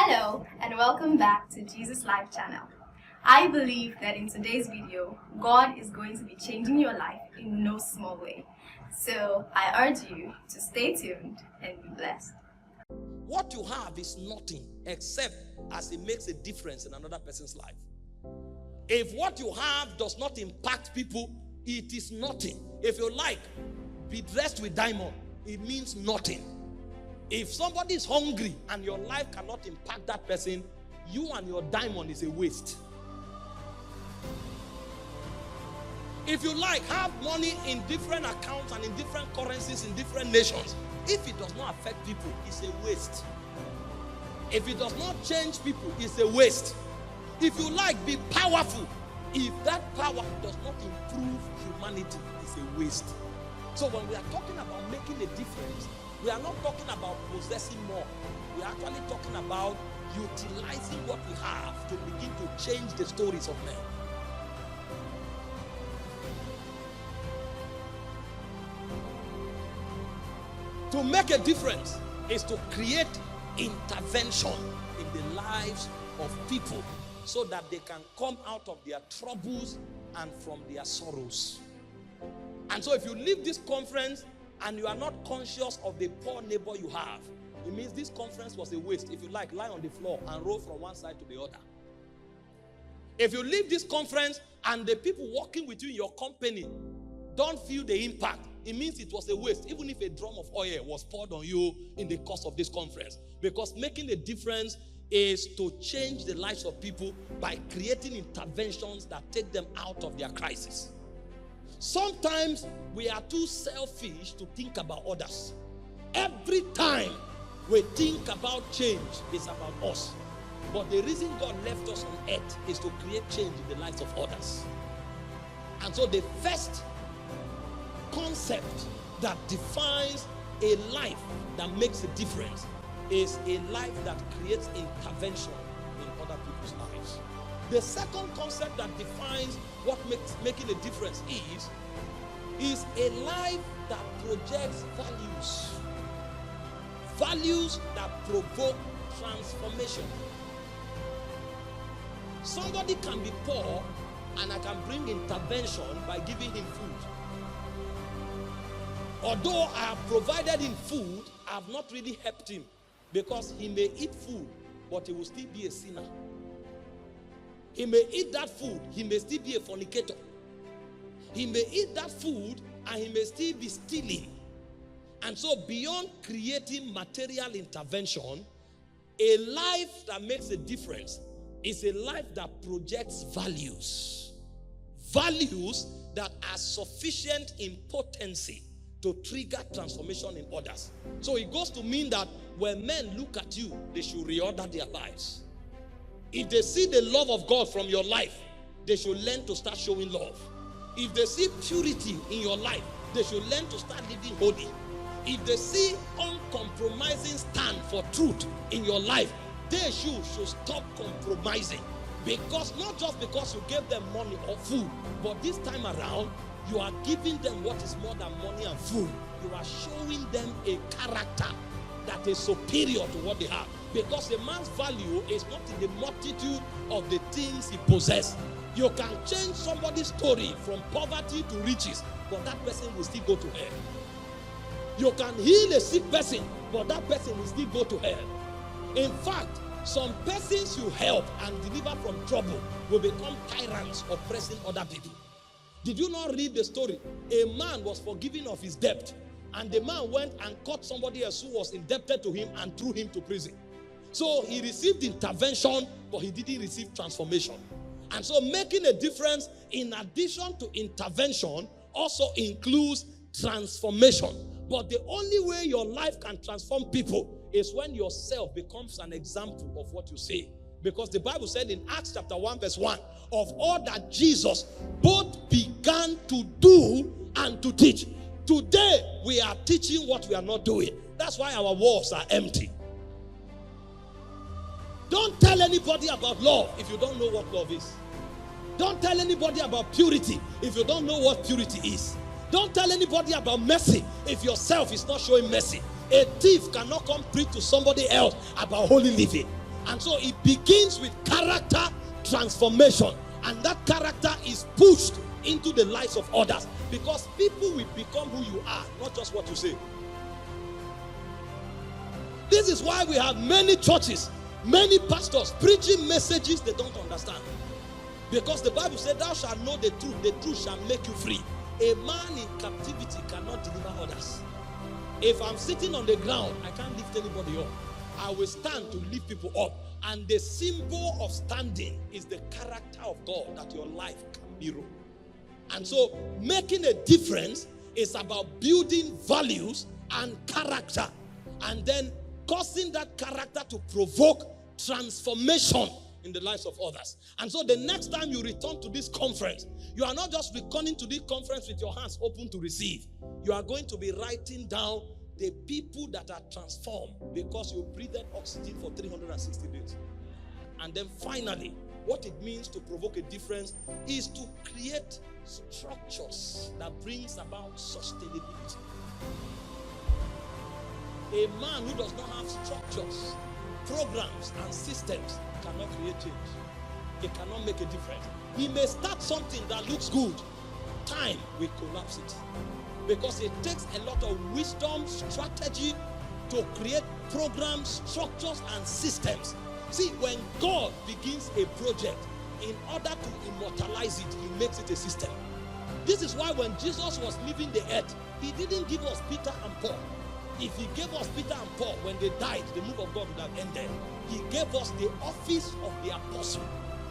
Hello and welcome back to Jesus Life channel. I believe that in today's video, God is going to be changing your life in no small way. So I urge you to stay tuned and be blessed. What you have is nothing except as it makes a difference in another person's life. If what you have does not impact people, it is nothing. If you like, be dressed with diamond, it means nothing. If somebody is hungry and your life cannot impact that person, you and your diamond is a waste. If you like, have money in different accounts and in different currencies in different nations. If it does not affect people, it's a waste. If it does not change people, it's a waste. If you like, be powerful. If that power does not improve humanity, it's a waste. So when we are talking about making a difference, we are not talking about possessing more. We are actually talking about utilizing what we have to begin to change the stories of men. To make a difference is to create intervention in the lives of people so that they can come out of their troubles and from their sorrows. And so if you leave this conference and you are not conscious of the poor neighbor you have, it means this conference was a waste. If you like, lie on the floor and roll from one side to the other. If you leave this conference and the people working with you in your company don't feel the impact, it means it was a waste, even if a drum of oil was poured on you in the course of this conference. Because making a difference is to change the lives of people by creating interventions that take them out of their crisis. Sometimes we are too selfish to think about others. Every time we think about change, it's about us. But the reason God left us on earth is to create change in the lives of others. And so the first concept that defines a life that makes a difference is a life that creates intervention in other people's lives. The second concept that defines what makes making a difference is a life that projects values. Values that provoke transformation. Somebody can be poor and I can bring intervention by giving him food. Although I have provided him food, I have not really helped him because he may eat food, but he will still be a sinner. He may eat that food, he may still be a fornicator. He may eat that food and he may still be stealing. And so beyond creating material intervention, a life that makes a difference is a life that projects values. Values that are sufficient in potency to trigger transformation in others. So it goes to mean that when men look at you, they should reorder their lives. If they see the love of God from your life, they should learn to start showing love. If they see purity in your life, they should learn to start living holy. If they see uncompromising stand for truth in your life, they should stop compromising. Because not just because you gave them money or food, but this time around, you are giving them what is more than money and food. You are showing them a character that is superior to what they have. Because a man's value is not in the multitude of the things he possesses. You can change somebody's story from poverty to riches, but that person will still go to hell. You can heal a sick person, but that person will still go to hell. In fact, some persons you help and deliver from trouble will become tyrants oppressing other people. Did you not read the story? A man was forgiven of his debt, and the man went and caught somebody else who was indebted to him and threw him to prison. So he received intervention, but he didn't receive transformation. And so making a difference, in addition to intervention, also includes transformation. But the only way your life can transform people is when yourself becomes an example of what you say. Because the Bible said in Acts chapter 1 verse 1, of all that Jesus both began to do and to teach. Today, we are teaching what we are not doing. That's why our walls are empty. Don't tell anybody about love if you don't know what love is. Don't tell anybody about purity if you don't know what purity is. Don't tell anybody about mercy if yourself is not showing mercy. A thief cannot come preach to somebody else about holy living. And so it begins with character transformation. And that character is pushed into the lives of others. Because people will become who you are, not just what you say. This is why we have many churches, many pastors preaching messages they don't understand. Because the Bible said, thou shalt know the truth shall make you free. A man in captivity cannot deliver others. If I'm sitting on the ground, I can't lift anybody up. I will stand to lift people up. And the symbol of standing is the character of God, that your life can mirror. And so making a difference is about building values and character, and then causing that character to provoke transformation in the lives of others. And so the next time you return to this conference, you are not just returning to this conference with your hands open to receive. You are going to be writing down the people that are transformed because you breathed oxygen for 360 days. And then finally, what it means to provoke a difference is to create structures that brings about sustainability. A man who does not have structures, programs, and systems cannot create change. He cannot make a difference. He may start something that looks good. Time will collapse it. Because it takes a lot of wisdom, strategy to create programs, structures, and systems. See, when God begins a project, in order to immortalize it, he makes it a system. This is why when Jesus was leaving the earth, he didn't give us Peter and Paul. If he gave us Peter and Paul, when they died, the move of God would have ended. He gave us the office of the apostle,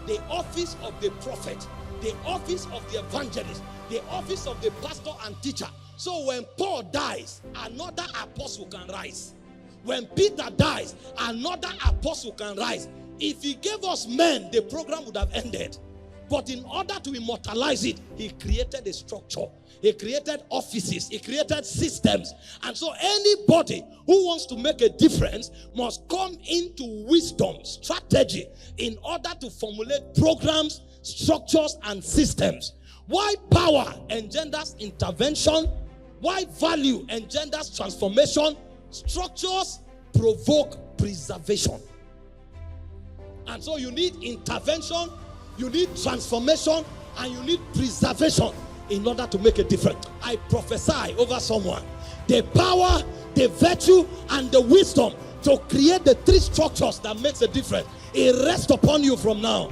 the office of the prophet, the office of the evangelist, the office of the pastor and teacher. So when Paul dies, another apostle can rise. When Peter dies, another apostle can rise. If he gave us men, the program would have ended. But in order to immortalize it, he created a structure. He created offices. He created systems. And so anybody who wants to make a difference must come into wisdom, strategy, in order to formulate programs, structures, and systems. Why power engenders intervention? Why value engenders transformation? Structures provoke preservation. And so you need intervention, you need transformation, and you need preservation in order to make a difference. I prophesy over someone the power, the virtue, and the wisdom to create the three structures that makes a difference. It rests upon you from now.